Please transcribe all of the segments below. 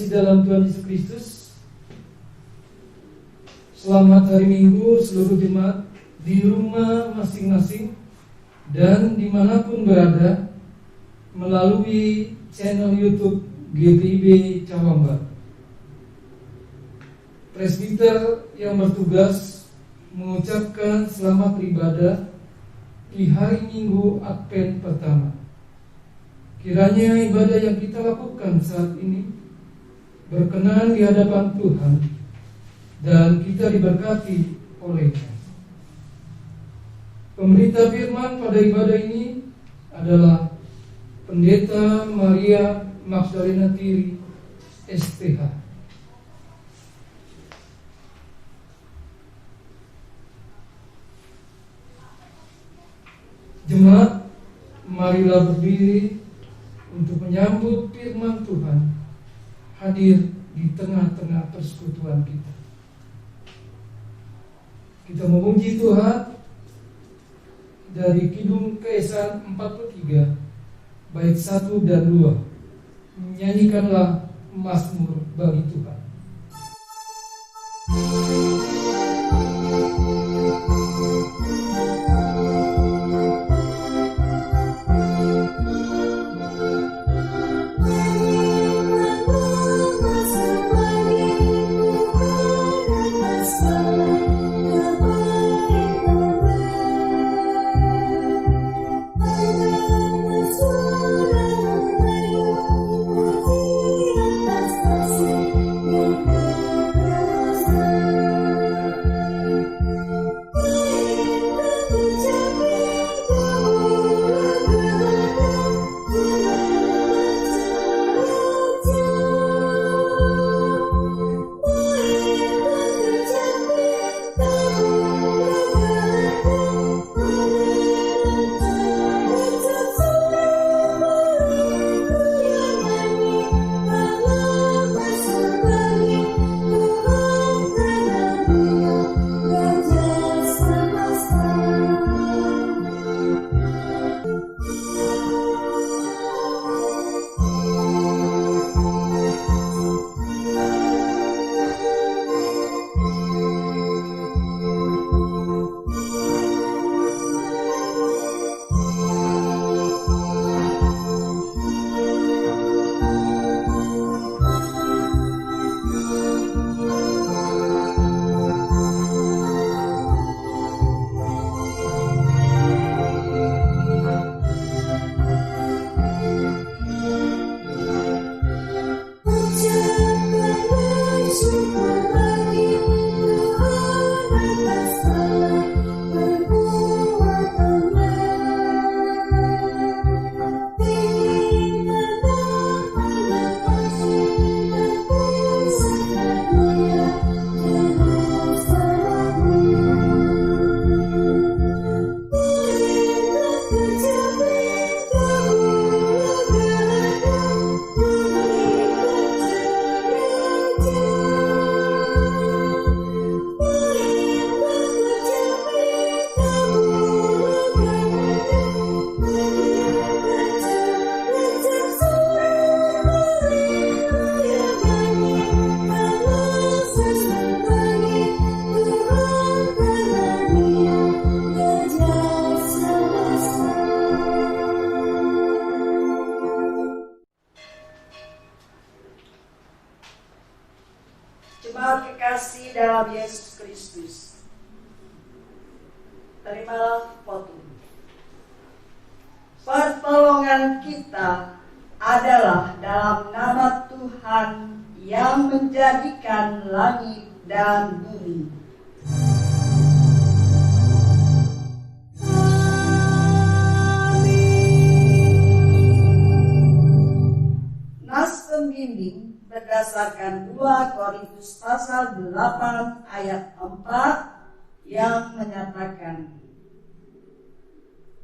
terkasih dalam Tuhan Yesus Kristus, selamat hari Minggu seluruh jemaat di rumah masing-masing dan dimanapun berada melalui channel YouTube GPIB Cawambar. Presbiter yang bertugas mengucapkan selamat beribadah di hari Minggu Advent pertama. Kiranya ibadah yang kita lakukan saat ini berkenan di hadapan Tuhan dan kita diberkati oleh-Nya. Pemberita firman pada ibadah ini adalah Pendeta Maria Magdalena Tiri, SPH. Jemaat, marilah berdiri untuk menyambut firman Tuhan hadir di tengah-tengah persekutuan kita. Kita memuji Tuhan dari Kidung Keesan 43 bait 1 dan 2. Menyanyikanlah mazmur bagi Tuhan. Jemaat kekasih dalam Yesus Kristus, terimalah khotbah. Pertolongan kita adalah dalam nama Tuhan yang menjadikan langit dan bumi. Nas pembimbing berdasarkan 2 Korintus pasal 8 ayat 4 yang menyatakan,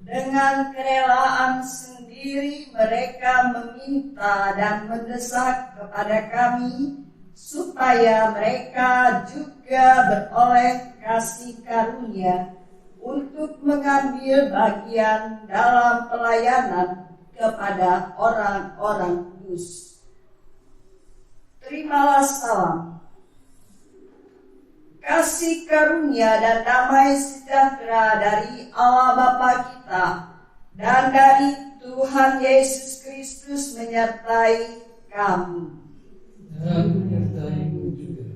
dengan kerelaan sendiri mereka meminta dan mendesak kepada kami supaya mereka juga beroleh kasih karunia untuk mengambil bagian dalam pelayanan kepada orang-orang kudus. terimalah salam. Kasih karunia dan damai sejahtera dari Allah Bapa kita dan dari Tuhan Yesus Kristus menyertai kamu. Dan menyertaimu juga.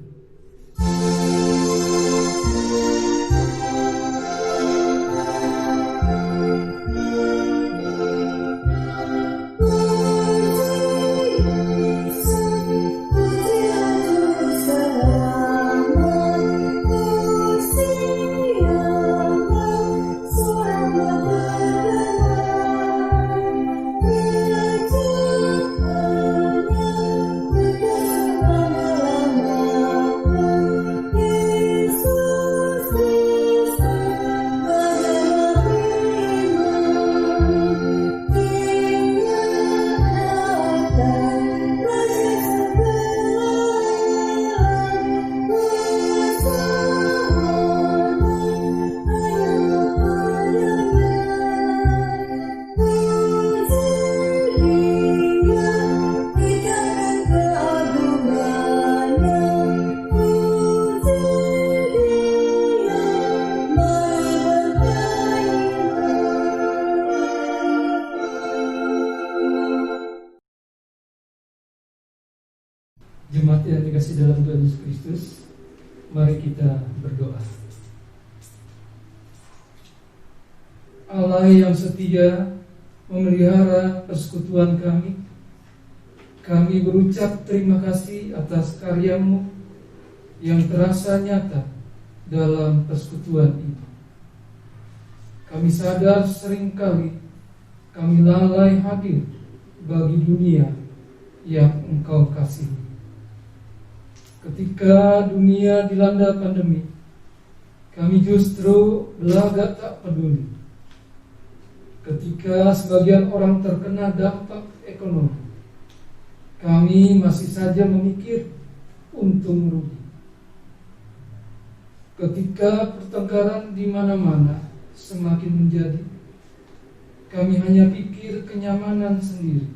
Jemaat yang dikasih dalam Tuhan Yesus Kristus, mari kita berdoa. Allah yang setia memelihara persekutuan kami berucap terima kasih atas karya-Mu yang terasa nyata dalam persekutuan ini. Kami sadar seringkali kami lalai hadir bagi dunia yang Engkau kasihi. Ketika dunia dilanda pandemi, kami justru belagak tak peduli. Ketika sebagian orang terkena dampak ekonomi, kami masih saja memikir untung rugi. Ketika pertengkaran di mana-mana semakin menjadi, kami hanya pikir kenyamanan sendiri.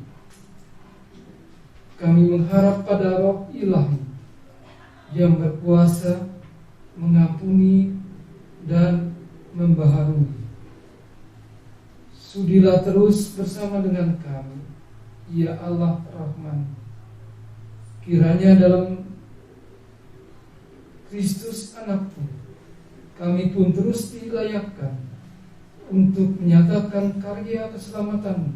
Kami mengharap pada Roh Ilahi yang berkuasa mengampuni dan membaharui. Sudilah terus bersama dengan kami, ya Allah Rahman. Kiranya dalam Kristus Anak-Mu, kami pun terus dilayakkan untuk menyatakan karya keselamatan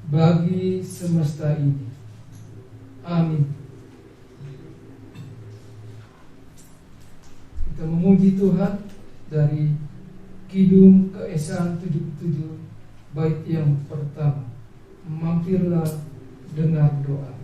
bagi semesta ini. Amin. Kita memuji Tuhan dari Kidung Keesaan 77 bait yang pertama. Mampirlah dengar doa.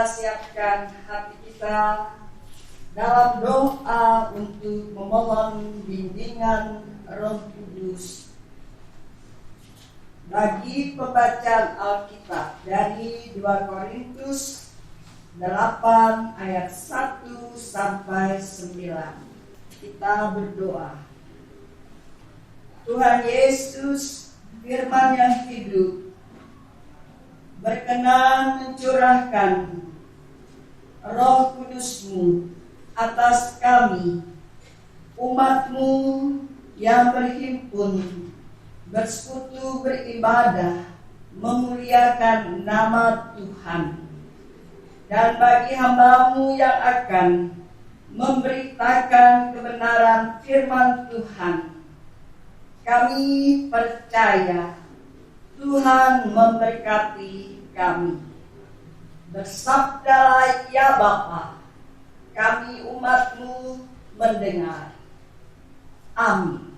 Siapkan hati kita dalam doa untuk memohon bimbingan Roh Kudus. Bagi pembacaan Alkitab dari 2 Korintus 8 ayat 1 sampai 9. Kita berdoa. Tuhan Yesus, firman yang hidup, berkenan mencurahkan Roh Kudus-Mu atas kami, umat-Mu yang berhimpun bersekutu beribadah, memuliakan nama Tuhan. Dan bagi hamba-Mu yang akan memberitakan kebenaran firman Tuhan, kami percaya Tuhan memberkati kami. Bersabdalah ya Bapa, kami umat-Mu mendengar. Amin.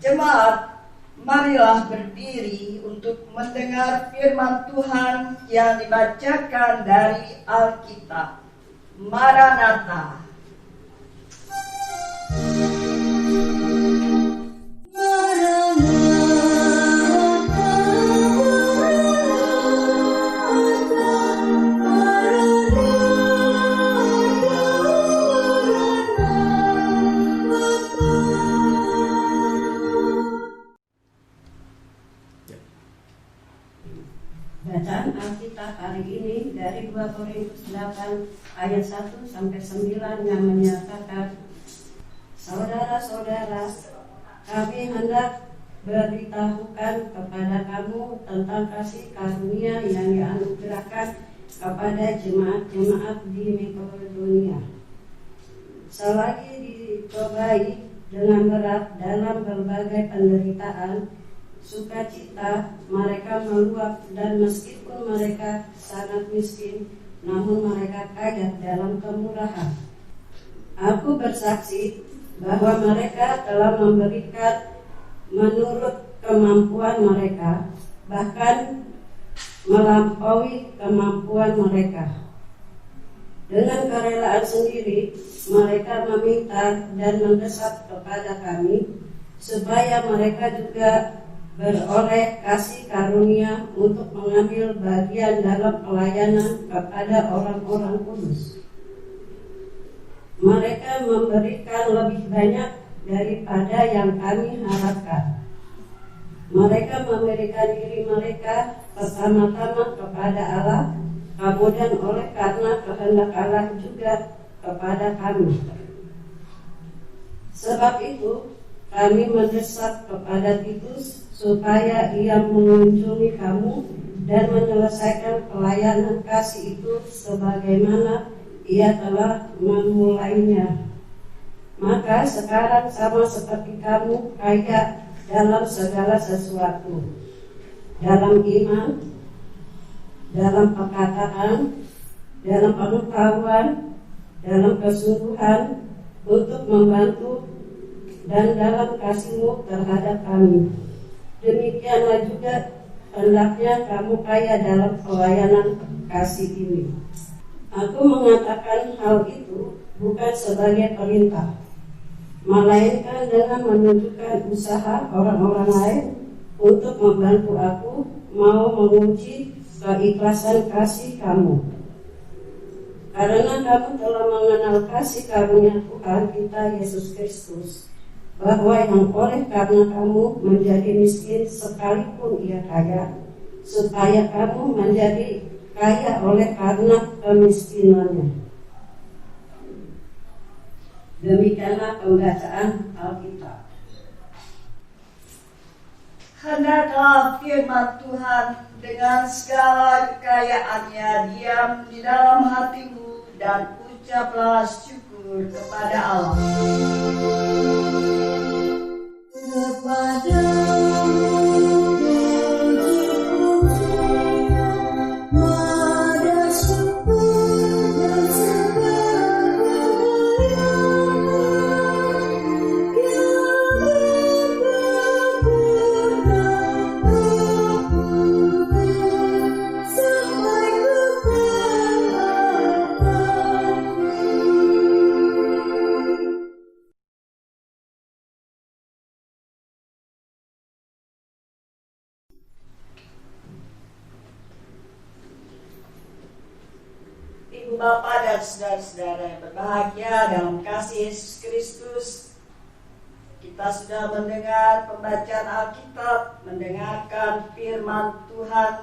Jemaat, marilah berdiri untuk mendengar firman Tuhan yang dibacakan dari Alkitab. Maranatha. Bacaan Alkitab hari ini dari 2 Korintus 8 ayat 1 sampai 9 yang menyatakan, saudara-saudara, kami hendak beritahukan kepada kamu tentang kasih karunia yang dianugerahkan kepada jemaat-jemaat di Makedonia. Selagi dicobai dengan berat dalam berbagai penderitaan, sukacita mereka meluap, dan meskipun mereka sangat miskin, namun mereka kaya dalam kemurahan. Aku bersaksi bahwa mereka telah memberikan menurut kemampuan mereka, bahkan melampaui kemampuan mereka. Dengan kerelaan sendiri, mereka meminta dan mendesak kepada kami supaya mereka juga beroleh kasih karunia untuk mengambil bagian dalam pelayanan kepada orang-orang kudus. Mereka memberikan lebih banyak daripada yang kami harapkan. Mereka memberikan diri mereka pertama-tama kepada Allah, kemudian oleh karena kehendak Allah juga kepada kami. Sebab itu, kami mendesak kepada Titus supaya ia mengunjungi kamu dan menyelesaikan pelayanan kasih itu sebagaimana ia telah memulainya. Maka sekarang sama seperti kamu kaya dalam segala sesuatu, dalam iman, dalam perkataan, dalam pengetahuan, dalam kesungguhan untuk membantu, dan dalam kasih-Mu terhadap kami. Demikianlah juga hendaknya kamu kaya dalam pelayanan kasih ini. Aku mengatakan hal itu bukan sebagai perintah, melainkan dengan menunjukkan usaha orang-orang lain untuk membantu aku mau menguji keikhlasan kasih kamu. Karena kamu telah mengenal kasih karunia Tuhan kita Yesus Kristus, bahwa yang oleh karena kamu menjadi miskin sekalipun ia kaya, supaya kamu menjadi kaya oleh karena kemiskinannya. Demikianlah pembacaan Alkitab. Hendaklah firman Tuhan dengan segala kekayaannya diam di dalam hatimu, dan ucaplah syukur kepada Allah. Ibu Bapak dan saudara-saudara yang berbahagia dalam kasih Yesus Kristus, kita sudah mendengar pembacaan Alkitab, mendengarkan firman Tuhan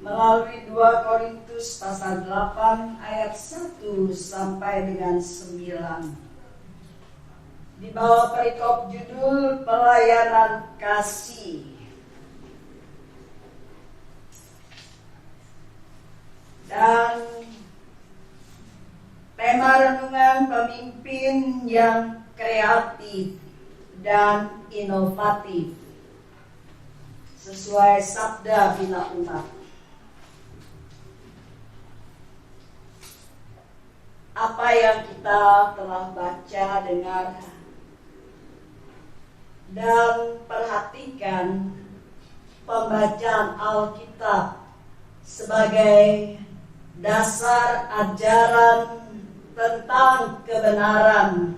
melalui 2 Korintus pasal 8 ayat 1 sampai dengan 9. di bawah perikop judul pelayanan kasih. Dan tema renungan pemimpin yang kreatif dan inovatif sesuai sabda bina umat. Apa yang kita telah baca, dengar, dan perhatikan pembacaan Alkitab sebagai dasar ajaran tentang kebenaran.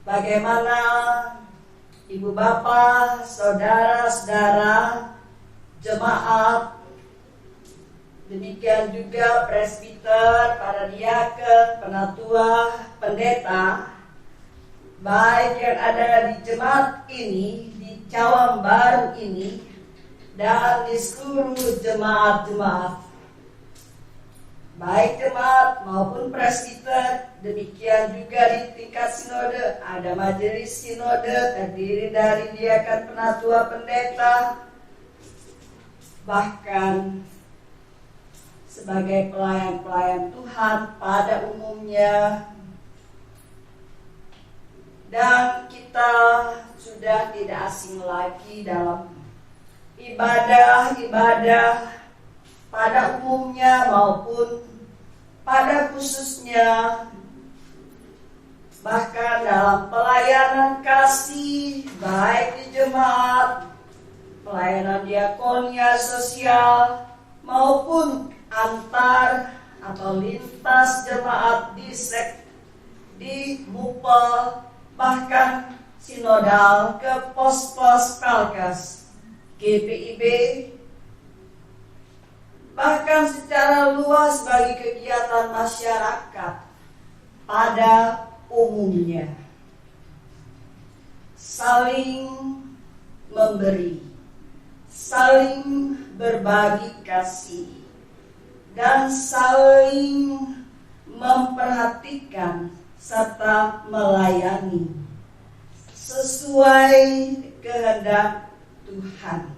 Bagaimana ibu bapak, saudara-saudara, jemaat, demikian juga presbiter, para diaken, penatua, pendeta, baik yang ada di jemaat ini, di Cawang Baru ini, dan di seluruh jemaat-jemaat, baik jemaat maupun presbiter, demikian juga di tingkat sinode, ada majelis sinode terdiri dari diaken, penatua, pendeta, bahkan sebagai pelayan-pelayan Tuhan pada umumnya. Dan kita sudah tidak asing lagi dalam ibadah-ibadah pada umumnya maupun pada khususnya, bahkan dalam pelayanan kasih, baik di jemaat, pelayanan diakonia sosial, maupun antar atau lintas jemaat di mupel, bahkan sinodal ke pos-pos Pelkas, GPIB, bahkan secara luas bagi kegiatan masyarakat pada umumnya. Saling memberi, saling berbagi kasih, dan saling memperhatikan serta melayani sesuai kehendak Tuhan.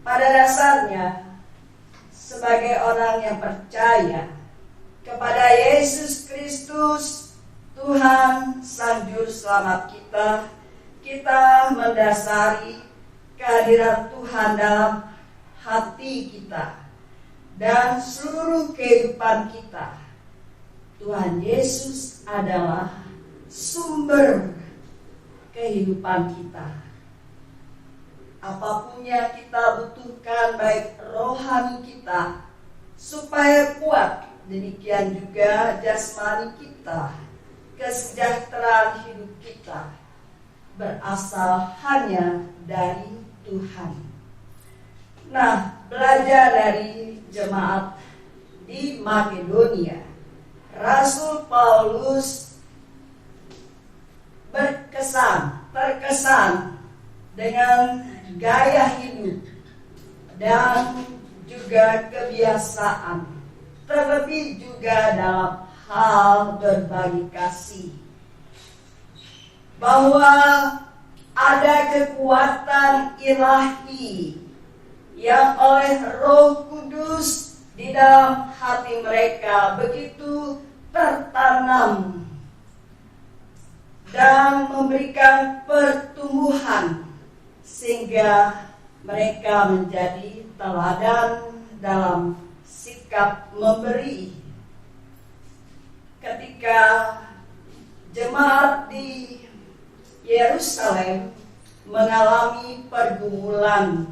Pada dasarnya, sebagai orang yang percaya kepada Yesus Kristus, Tuhan Sang Juru Selamat kita, kita mendasari kehadiran Tuhan dalam hati kita dan seluruh kehidupan kita. Tuhan Yesus adalah sumber kehidupan kita. Apapun yang kita butuhkan, baik rohani kita supaya kuat, demikian juga jasmani kita, kesejahteraan hidup kita berasal hanya dari Tuhan. Nah, belajar dari jemaat di Makedonia, Rasul Paulus terkesan dengan gaya hidup dan juga kebiasaan, terlebih juga dalam hal berbagi kasih, bahwa ada kekuatan ilahi yang oleh Roh Kudus di dalam hati mereka begitu tertanam dan memberikan pertumbuhan sehingga mereka menjadi teladan dalam sikap memberi. Ketika jemaat di Yerusalem mengalami pergumulan,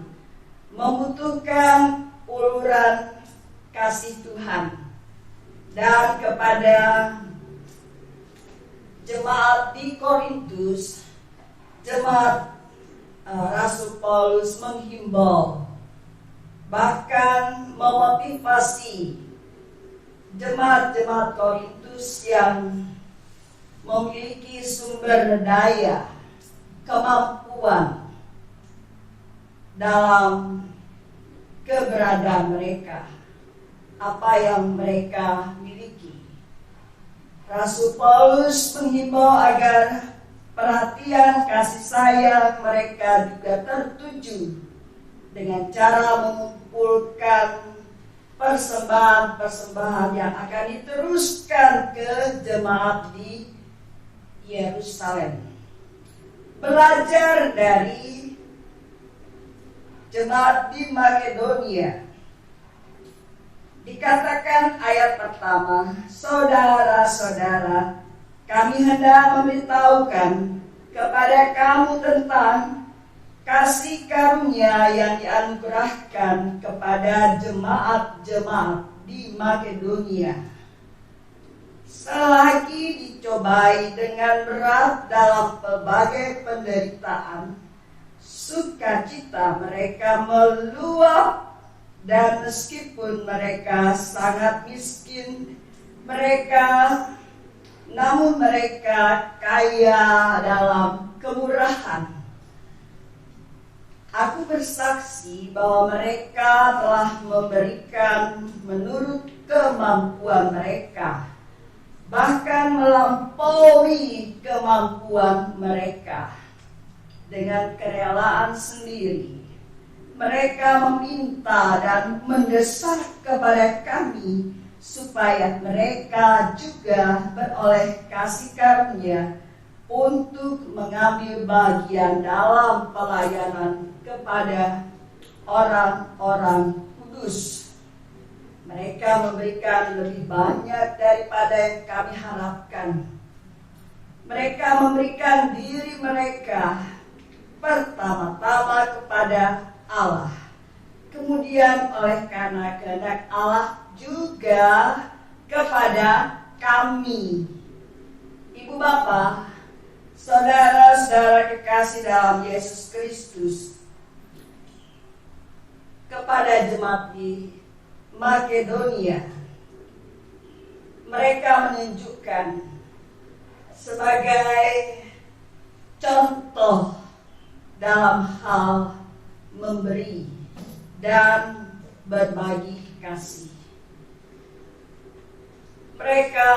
membutuhkan uluran kasih Tuhan, dan kepada jemaat di Korintus, jemaat Rasul Paulus menghimbau, bahkan memotivasi jemaat-jemaat Korintus yang memiliki sumber daya, kemampuan dalam keberadaan mereka, apa yang mereka miliki. Rasul Paulus menghimbau agar perhatian kasih sayang mereka juga tertuju dengan cara mengumpulkan persembahan-persembahan yang akan diteruskan ke jemaat di Yerusalem. Belajar dari jemaat di Makedonia, dikatakan ayat pertama, saudara-saudara, kami hendak memberitahukan kepada kamu tentang kasih karunia yang dianugerahkan kepada jemaat-jemaat di Makedonia. Selagi dicobai dengan berat dalam pelbagai penderitaan, sukacita mereka meluap. Dan meskipun mereka sangat miskin, namun mereka kaya dalam kemurahan. Aku bersaksi bahwa mereka telah memberikan menurut kemampuan mereka, bahkan melampaui kemampuan mereka dengan kerelaan sendiri. Mereka meminta dan mendesak kepada kami supaya mereka juga beroleh kasih karunia untuk mengambil bagian dalam pelayanan kepada orang-orang kudus. Mereka memberikan lebih banyak daripada yang kami harapkan. Mereka memberikan diri mereka pertama-tama kepada Allah, kemudian oleh karena kehendak Allah juga kepada kami. Ibu bapak, saudara-saudara kekasih dalam Yesus Kristus, kepada jemaat di Makedonia, mereka menunjukkan sebagai contoh dalam hal memberi dan berbagi kasih. Mereka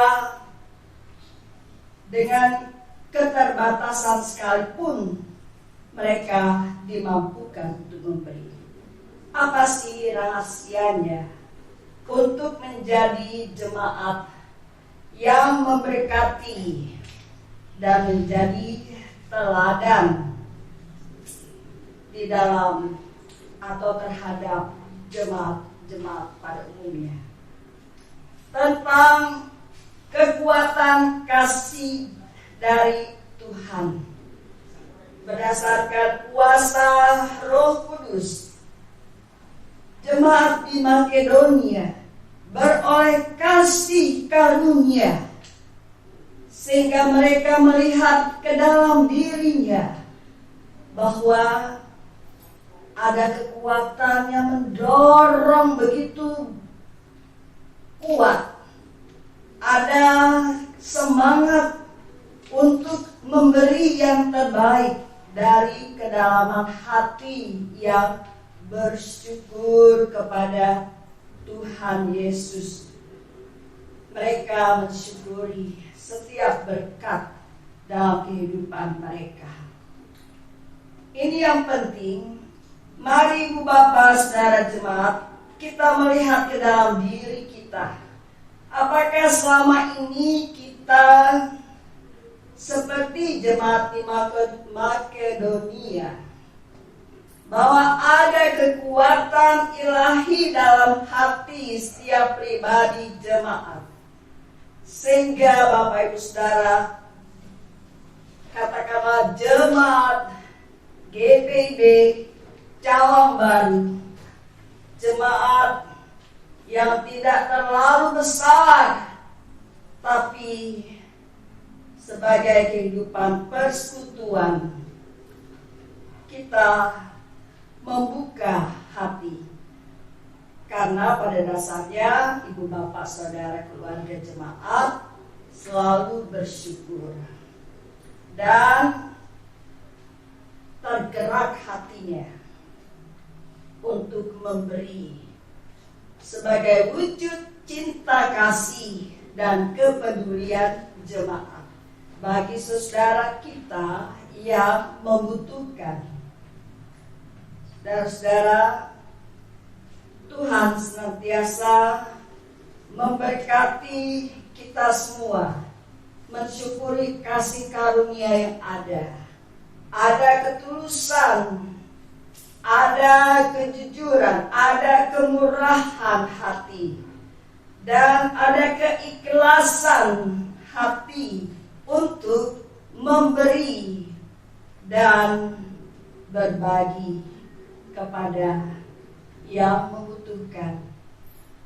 dengan keterbatasan sekalipun mereka dimampukan untuk memberi. Apa sih rahasianya untuk menjadi jemaat yang memberkati dan menjadi teladan di dalam atau terhadap jemaat-jemaat pada umumnya? Tentang kekuatan kasih dari Tuhan berdasarkan kuasa Roh Kudus, jemaat di Makedonia beroleh kasih karunia sehingga mereka melihat ke dalam dirinya bahwa ada kekuatan yang mendorong begitu kuat. Ada semangat untuk memberi yang terbaik dari kedalaman hati yang bersyukur kepada Tuhan Yesus. Mereka mensyukuri setiap berkat dalam kehidupan mereka. Ini yang penting. Mari Ibu Bapak saudara jemaat, kita melihat ke dalam diri kita. Apakah selama ini kita seperti jemaat di Makedonia, bahwa ada kekuatan ilahi dalam hati setiap pribadi jemaat, sehingga Bapak Ibu saudara, katakanlah jemaat GPIB Cawang Baru, jemaat yang tidak terlalu besar, tapi sebagai kehidupan persekutuan, kita membuka hati. Karena pada dasarnya Ibu Bapak Saudara keluarga jemaat selalu bersyukur dan tergerak hatinya untuk memberi sebagai wujud cinta kasih dan kepedulian jemaat bagi saudara kita yang membutuhkan. Saudara-saudara, Tuhan senantiasa memberkati kita semua, mensyukuri kasih karunia yang ada. Ada ketulusan, ada kejujuran, ada kemurahan hati, dan ada keikhlasan hati untuk memberi dan berbagi kepada yang membutuhkan.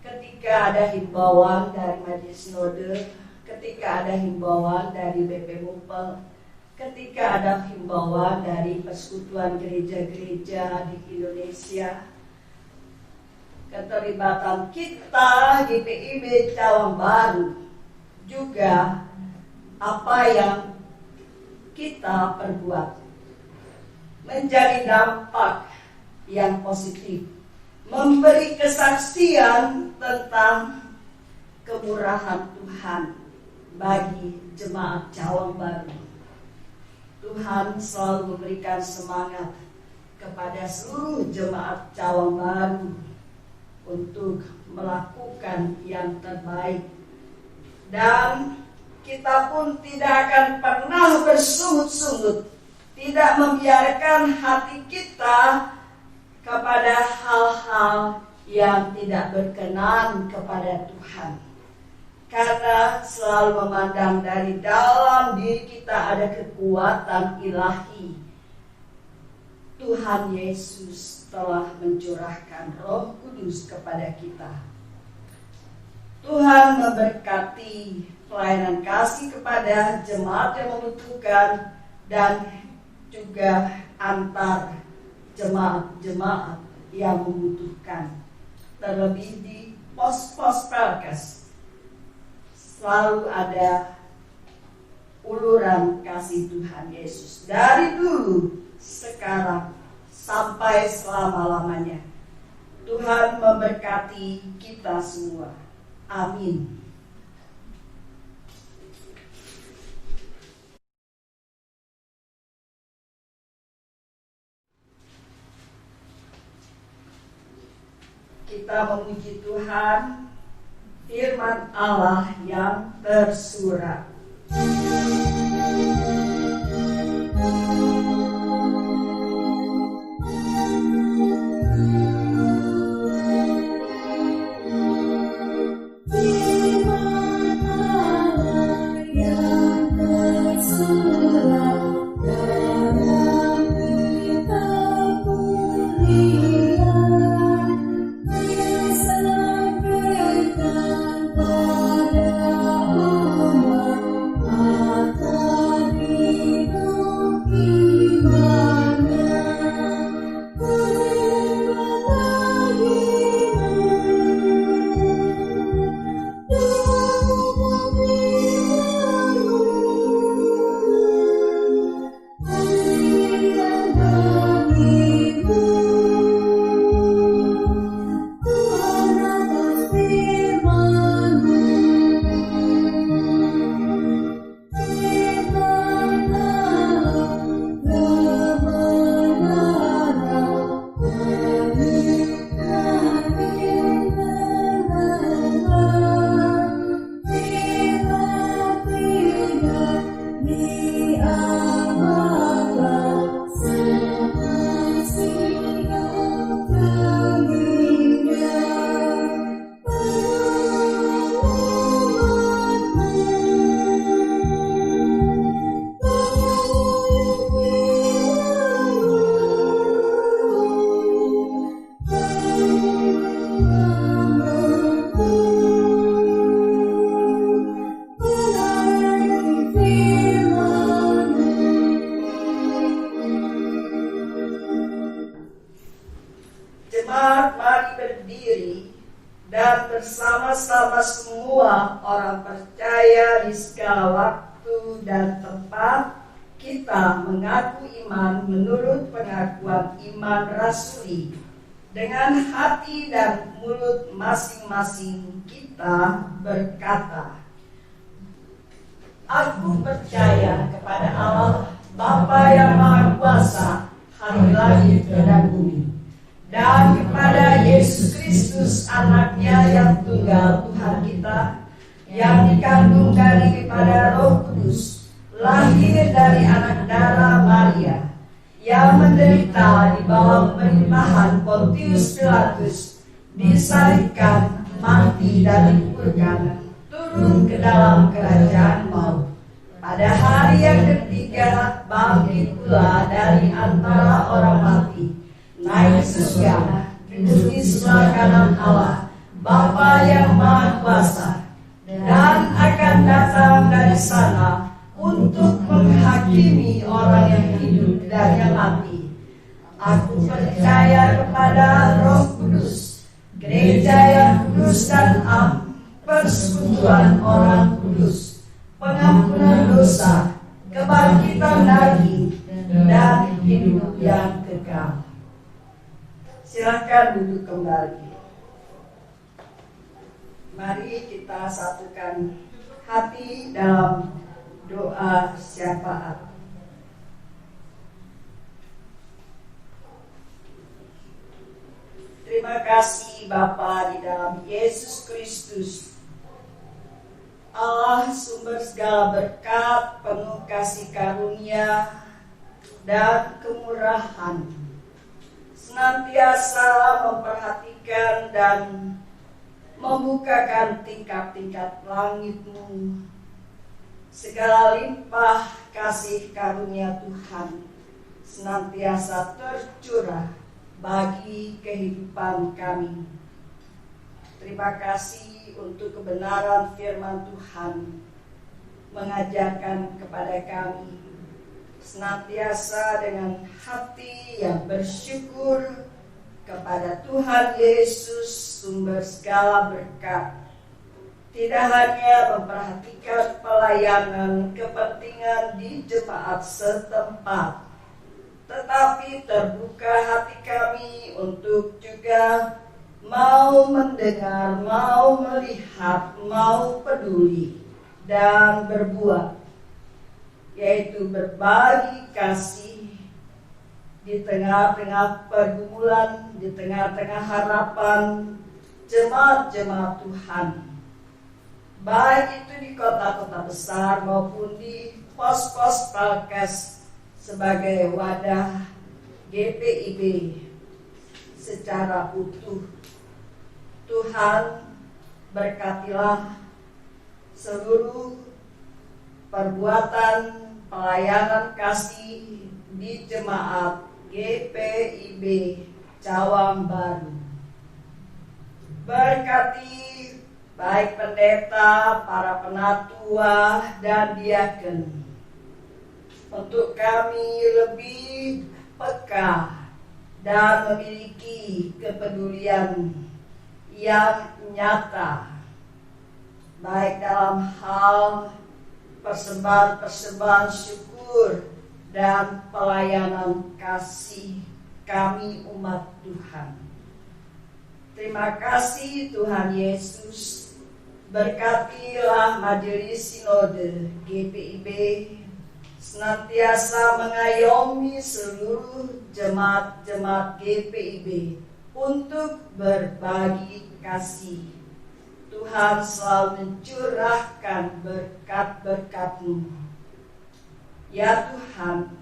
Ketika ada himbauan dari Majelis Sinode, ketika ada himbauan dari BP Mupel, ketika ada himbauan dari persekutuan gereja-gereja di Indonesia, keterlibatan kita di PIB Cawang Baru, juga apa yang kita perbuat menjadi dampak yang positif, memberi kesaksian tentang kemurahan Tuhan bagi jemaat Cawang Baru. Tuhan selalu memberikan semangat kepada seluruh jemaat Cawang Baru untuk melakukan yang terbaik, dan kita pun tidak akan pernah bersungut-sungut, tidak membiarkan hati kita kepada hal-hal yang tidak berkenan kepada Tuhan. Karena selalu memandang dari dalam diri kita ada kekuatan ilahi. Tuhan Yesus telah mencurahkan Roh Kudus kepada kita. Tuhan memberkati pelayanan kasih kepada jemaat yang membutuhkan, dan juga antar jemaat-jemaat yang membutuhkan. Terlebih di pos-pos Pelkes selalu ada uluran kasih Tuhan Yesus dari dulu, sekarang, sampai selama-lamanya. Tuhan memberkati kita semua. Amin. Kita memuji Tuhan, firman Allah yang tersurat. bersama-sama semua orang percaya di segala waktu dan tempat, kita mengaku iman menurut pengakuan iman rasuli. Dengan hati dan mulut masing-masing kita berkata, Aku percaya kepada Allah, Bapa yang Maha Kuasa, hari langit dan bumi, dan kepada Yesus Kristus, anaknya yang tunggal Tuhan kita, yang dikandung daripada Roh Kudus, lahir dari anak darah Maria, yang menderita di bawah pemerintahan Pontius Pilatus, disalibkan, mati dan dikuburkan, turun ke dalam kerajaan maut. Pada hari yang ketiga bangkit pula dari antara orang mati, naik ke surga, duduk di sebelah kanan Allah, Bapa yang Maha Kuasa, dan akan datang dari sana untuk menghakimi orang yang hidup dan yang mati. Aku percaya kepada Roh Kudus, gereja yang kudus dan am, persekutuan orang kudus, pengampunan dosa, kebangkitan daging, dan hidup yang kekal. Silakan duduk kembali. Mari kita satukan hati dalam doa syafaat. Terima kasih Bapa di dalam Yesus Kristus, Allah sumber segala berkat, penuh kasih karunia dan kemurahan, senantiasa memperhatikan dan membukakan tingkap-tingkap langit-Mu. Segala limpah kasih karunia Tuhan senantiasa tercurah bagi kehidupan kami. Terima kasih untuk kebenaran firman Tuhan mengajarkan kepada kami senantiasa dengan hati yang bersyukur kepada Tuhan Yesus, sumber segala berkat. Tidak hanya memperhatikan pelayanan kepentingan di jemaat setempat, tetapi terbuka hati kami untuk juga mau mendengar, mau melihat, mau peduli dan berbuat, yaitu berbagi kasih di tengah-tengah pergumulan, di tengah-tengah harapan jemaat-jemaat Tuhan, baik itu di kota-kota besar maupun di pos-pos Palkes sebagai wadah GPIB secara utuh. Tuhan, berkatilah seluruh perbuatan pelayanan kasih di jemaat GPIB Cawang Baru. Berkati baik pendeta, para penatua, dan diaken, untuk kami lebih peka dan memiliki kepedulian yang nyata, baik dalam hal persembahan syukur dan pelayanan kasih kami umat Tuhan. Terima kasih Tuhan Yesus. Berkatilah majelis sinode GPIB senantiasa mengayomi seluruh jemaat-jemaat GPIB untuk berbagi kasih. Tuhan selalu mencurahkan berkat-berkat-Mu. Ya Tuhan,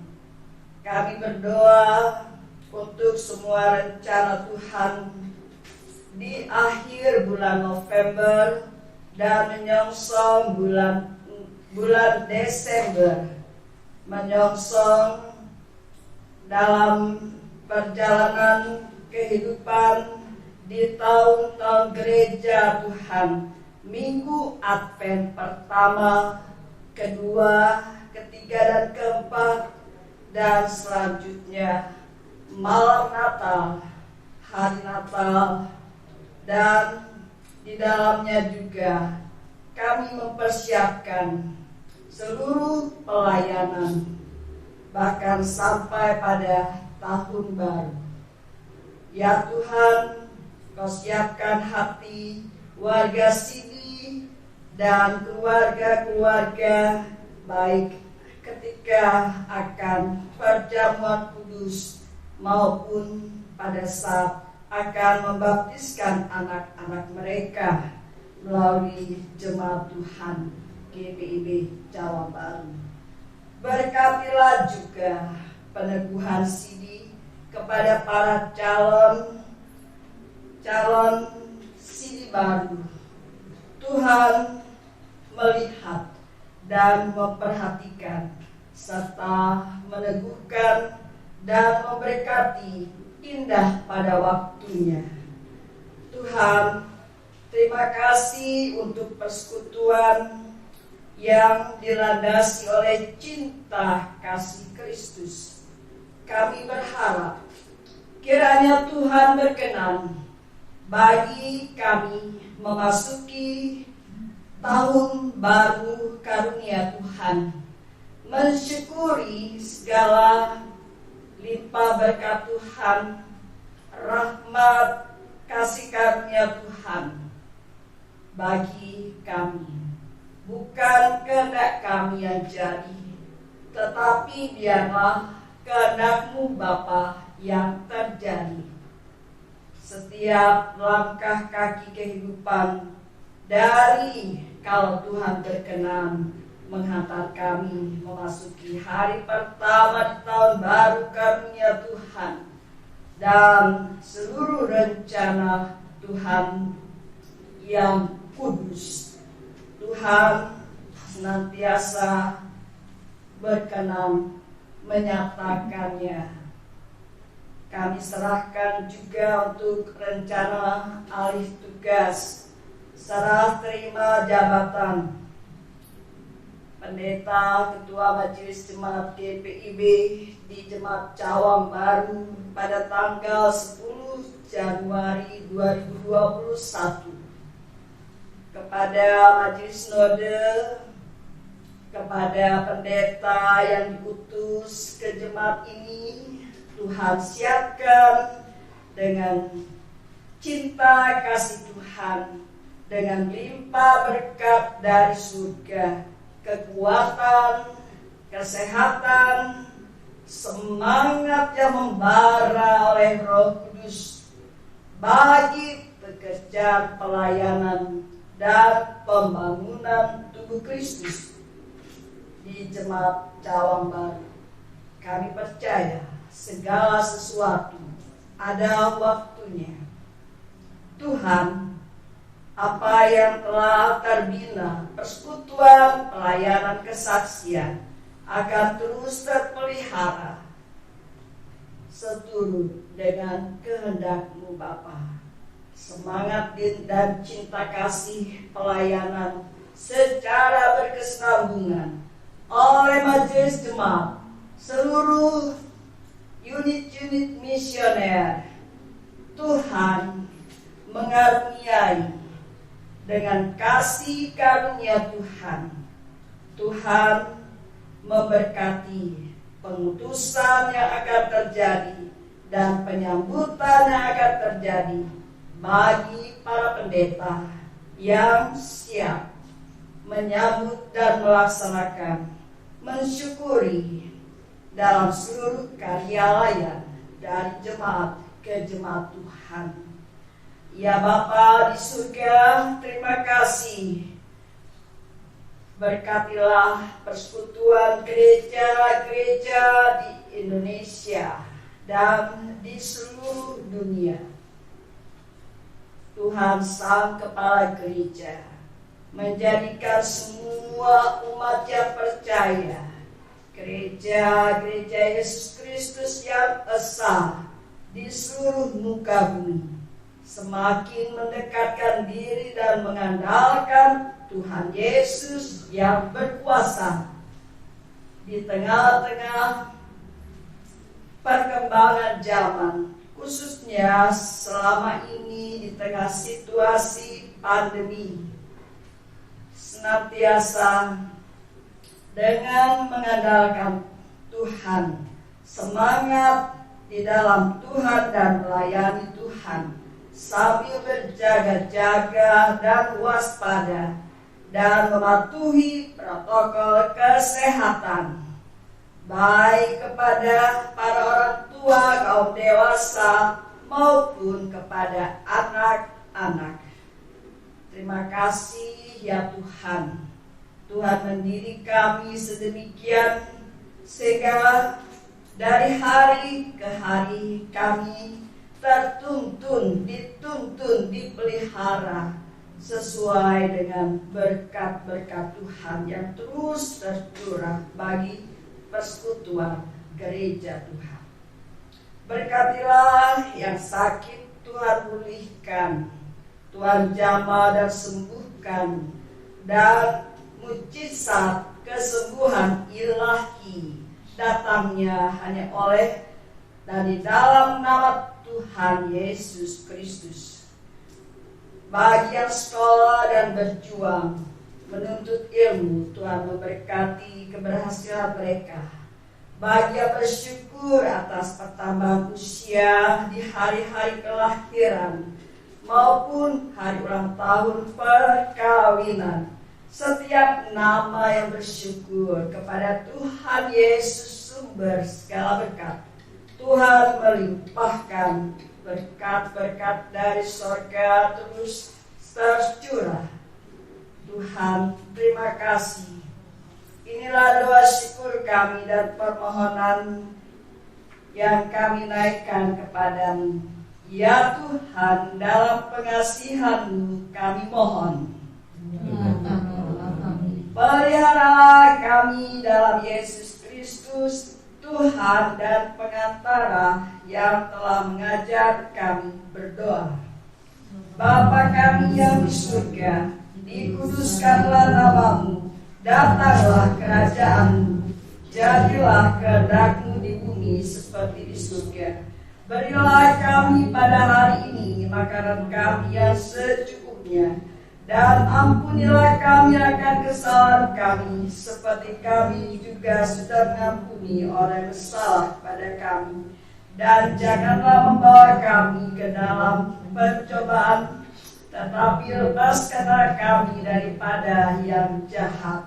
kami berdoa untuk semua rencana Tuhan di akhir bulan November dan menyongsong bulan Desember, menyongsong dalam perjalanan kehidupan di tahun-tahun gereja Tuhan, minggu Advent pertama, kedua, ketiga, dan keempat, dan selanjutnya malam Natal, hari Natal, dan di dalamnya juga kami mempersiapkan seluruh pelayanan, bahkan sampai pada tahun baru. Ya Tuhan, Kau siapkan hati warga sini dan keluarga-keluarga, baik ketika akan perjamuan kudus maupun pada saat akan membaptiskan anak-anak mereka melalui Jemaat Tuhan GPIB Cawang Baru. Berkatilah juga peneguhan Sidi kepada para calon Sidi baru. Tuhan melihat dan memperhatikan serta meneguhkan dan memberkati indah pada waktunya. Tuhan, terima kasih untuk persekutuan yang dilandasi oleh cinta kasih Kristus. Kami berharap kiranya Tuhan berkenan bagi kami memasuki tahun baru karunia Tuhan, mensyukuri segala limpah berkat Tuhan, rahmat kasih karunia Tuhan bagi kami. Bukan kehendak kami yang jadi, tetapi biarlah kehendak-Mu Bapa yang terjadi. Setiap langkah kaki kehidupan dari kalau Tuhan berkenan menghantar kami memasuki hari pertama di tahun baru karunia Tuhan, dan seluruh rencana Tuhan yang kudus. Tuhan senantiasa berkenan menyatakannya. Kami serahkan juga untuk rencana alih tugas serah terima jabatan Pendeta Ketua Majelis Jemaat GPIB di Jemaat Cawang Baru pada tanggal 10 Januari 2021 kepada Majelis Sinode, kepada pendeta yang diutus ke jemaat ini. Tuhan siapkan dengan cinta kasih Tuhan, dengan limpah berkat dari surga, kekuatan, kesehatan, semangat yang membara oleh Roh Kudus bagi pekerjaan pelayanan dan pembangunan tubuh Kristus di Jemaat Cawang Baru. Kami percaya segala sesuatu ada waktunya. Tuhan, apa yang telah terbina persekutuan pelayanan kesaksian akan terus terpelihara seturut dengan kehendak-Mu Bapa. Semangat dan cinta kasih pelayanan secara berkesinambungan oleh majelis jemaat, seluruh unit-unit misioner. Tuhan mengaruniai dengan kasih karunia Tuhan. Tuhan memberkati pengutusan yang akan terjadi dan penyambutan yang akan terjadi bagi para pendeta yang siap menyambut dan melaksanakan, mensyukuri dalam seluruh karya layan dari jemaat ke jemaat Tuhan. Ya Bapa di surga, terima kasih. Berkatilah persekutuan gereja-gereja di Indonesia dan di seluruh dunia. Tuhan Sang Kepala Gereja menjadikan semua umat yang percaya gereja-gereja Yesus Kristus yang esa di seluruh muka bumi semakin mendekatkan diri dan mengandalkan Tuhan Yesus yang berkuasa di tengah-tengah perkembangan zaman, khususnya selama ini di tengah situasi pandemi. Senantiasa dengan mengandalkan Tuhan, semangat di dalam Tuhan dan melayani Tuhan, sambil berjaga-jaga dan waspada dan mematuhi protokol kesehatan, baik kepada para orang tua, kaum dewasa, maupun kepada anak-anak. Terima kasih ya Tuhan. Tuhan mendidik kami sedemikian sehingga dari hari ke hari kami dituntun, dipelihara sesuai dengan berkat-berkat Tuhan yang terus tercurah bagi persekutuan gereja Tuhan. Berkatilah yang sakit Tuhan pulihkan, Tuhan jamah dan sembuhkan, dan mujizat kesembuhan ilahi datangnya hanya oleh dan di dalam nama Tuhan Yesus Kristus. Bagi yang sekolah dan berjuang menuntut ilmu, Tuhan memberkati keberhasilan mereka. Bagi yang bersyukur atas pertambahan usia di hari-hari kelahiran maupun hari ulang tahun perkawinan, setiap nama yang bersyukur kepada Tuhan Yesus sumber segala berkat, Tuhan melimpahkan berkat-berkat dari sorga terus tercurah. Tuhan, terima kasih. Inilah doa syukur kami dan permohonan yang kami naikkan kepadamu. Ya Tuhan, dalam pengasihan-Mu kami mohon. Peliharalah kami dalam Yesus Kristus, Tuhan dan pengantara yang telah mengajar kami berdoa. Bapa kami yang di surga, dikuduskanlah nama-Mu, datanglah kerajaan-Mu, jadilah kehendak-Mu di bumi seperti di surga. Berilah kami pada hari ini makanan kami yang secukupnya, dan ampunilah kami akan kesalahan kami, seperti kami juga sudah mengampuni orang yang bersalah pada kami. Dan janganlah membawa kami ke dalam pencobaan, tetapi lepaskanlah kami daripada yang jahat.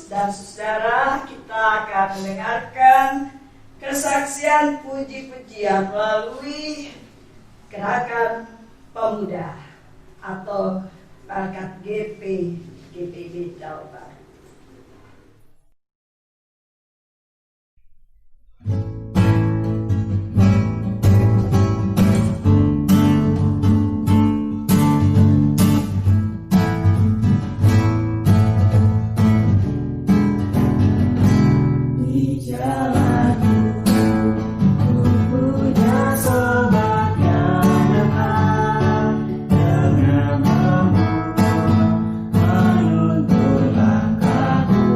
Dan saudara, kita akan mendengarkan kesaksian puji-pujian melalui gerakan pemuda atau bakat GPB Jawa Barat. Menuntut langkahku,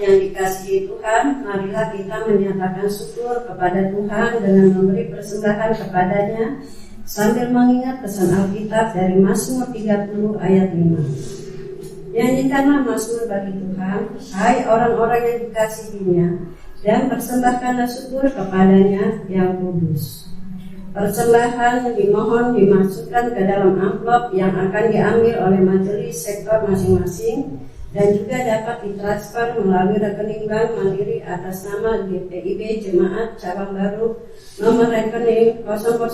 yang dikasihi Tuhan, marilah kita menyatakan syukur kepada Tuhan dengan memberi persembahan kepadanya sambil mengingat pesan Alkitab dari Mazmur 30 ayat 5. Nyanyikanlah mazmur bagi Tuhan, hai orang-orang yang dikasihinya, dan persembahkanlah syukur kepadanya yang kudus. Persembahan dimohon dimasukkan ke dalam amplop yang akan diambil oleh majelis sektor masing-masing dan juga dapat ditransfer melalui rekening bank mandiri atas nama GPIB Jemaat Cabang Baru nomor rekening 006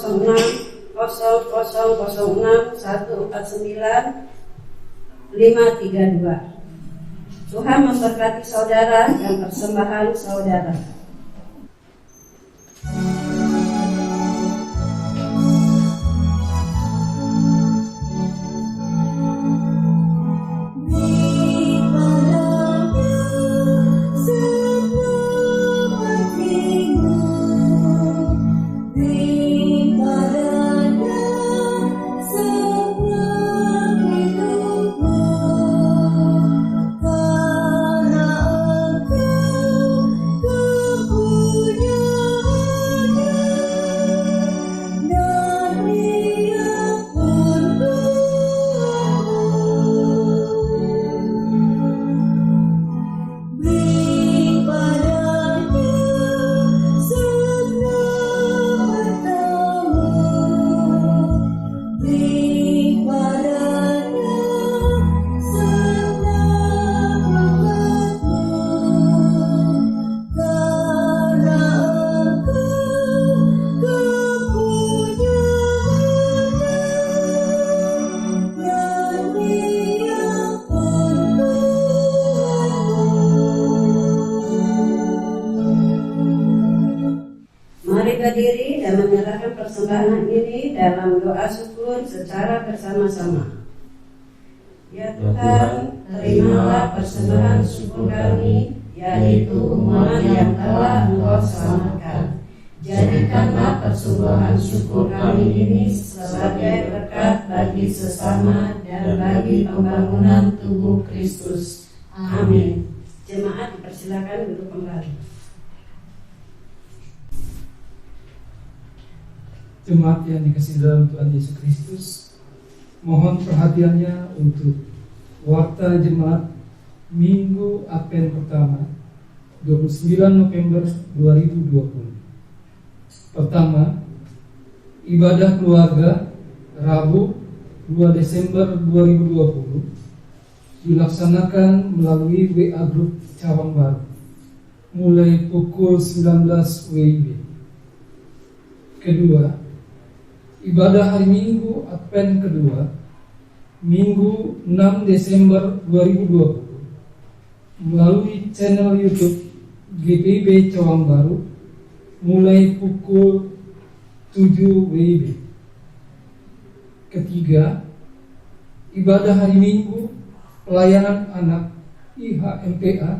0006 149 532. Tuhan memberkati saudara dan persembahan saudara. Berdiri dan menyerahkan persembahan ini dalam doa syukur secara bersama-sama. Ya Tuhan, terimalah persembahan syukur kami, yaitu umat yang telah Engkau selamatkan. Jadikanlah persembahan syukur kami ini sebagai berkat bagi sesama dan bagi pembangunan tubuh Kristus. Amin. Jemaat dipersilakan duduk kembali. Jemaat yang dikasihi dalam Tuhan Yesus Kristus, mohon perhatiannya untuk warta jemaat Minggu Advent pertama 29 November 2020. Pertama, ibadah keluarga Rabu 2 Desember 2020 dilaksanakan melalui WA Group Cabang Baru mulai pukul 19 WIB. Kedua, ibadah hari Minggu Advent kedua, Minggu 6 Desember 2020 melalui channel YouTube GPIB Cabang Baru mulai pukul 7 WIB. Ketiga, ibadah hari Minggu pelayanan anak IHMPA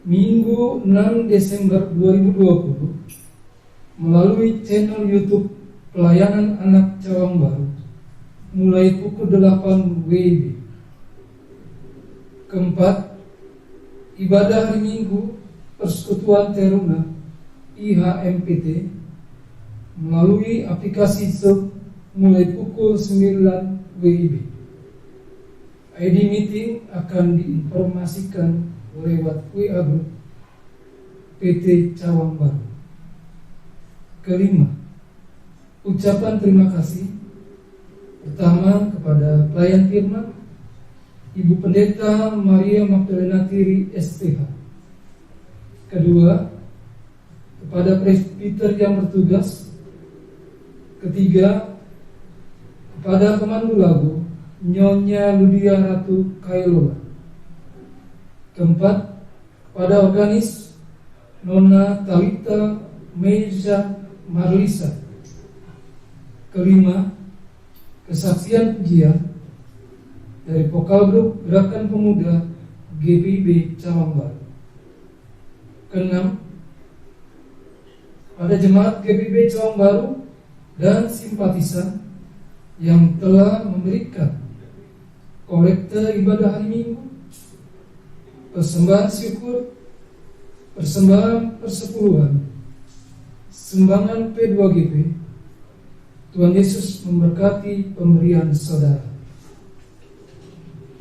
Minggu 6 Desember 2020 melalui channel YouTube Pelayanan Anak Cabang Baru mulai pukul 8 WIB. Keempat, ibadah hari Minggu Persekutuan Teruna IHMPT melalui aplikasi Zoom mulai pukul 9 WIB. ID meeting akan diinformasikan lewat WA Group PT Cabang Baru. Kelima, ucapan terima kasih pertama kepada pelayan firman Ibu Pendeta Maria Magdalena Tiri SPH. Kedua, kepada presbiter yang bertugas. Ketiga, kepada pemandu lagu Nyonya Ludia Ratu Kailola. Keempat, kepada organis Nona Talita Meja Marlisa. Kelima, kesaksian pujian dari vokal grup Gerakan Pemuda GPIB Cabang Baru. Keenam, pada jemaat GPIB Cabang Baru dan simpatisan yang telah memberikan kolekte ibadah hari Minggu, persembahan syukur, persembahan persepuluhan, sumbangan P2GP. Tuhan Yesus memberkati pemberian saudara.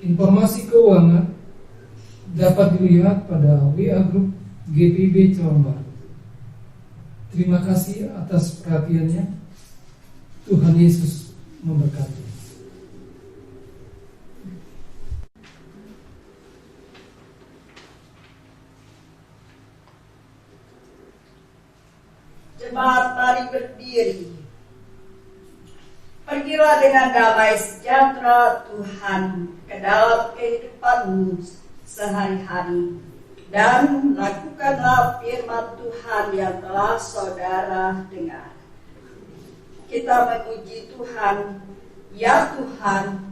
Informasi keuangan dapat dilihat pada WA Group GPIB Cabang Baru. Terima kasih atas perhatiannya. Tuhan Yesus memberkati. Jemaat, mari berdiri. Pergilah dengan damai sejahtera Tuhan ke dalam kehidupanmu sehari-hari, dan lakukanlah firman Tuhan yang telah saudara dengar. Kita memuji Tuhan. Ya Tuhan,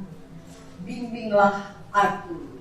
bimbinglah aku.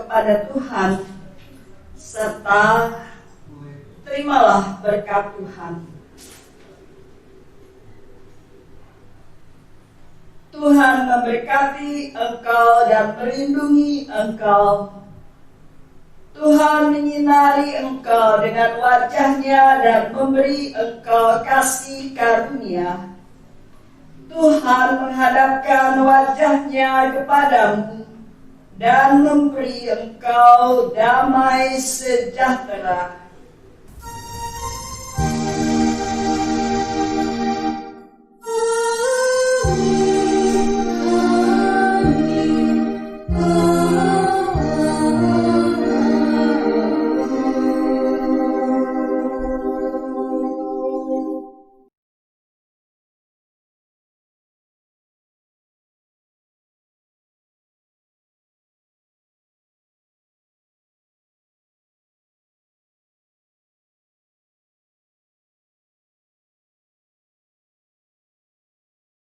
Kepada Tuhan, serta terimalah berkat Tuhan. Tuhan memberkati engkau dan melindungi engkau. Tuhan menyinari engkau dengan wajah-Nya dan memberi engkau kasih karunia. Tuhan menghadapkan wajah-Nya kepadamu dan memberi engkau damai sejahtera.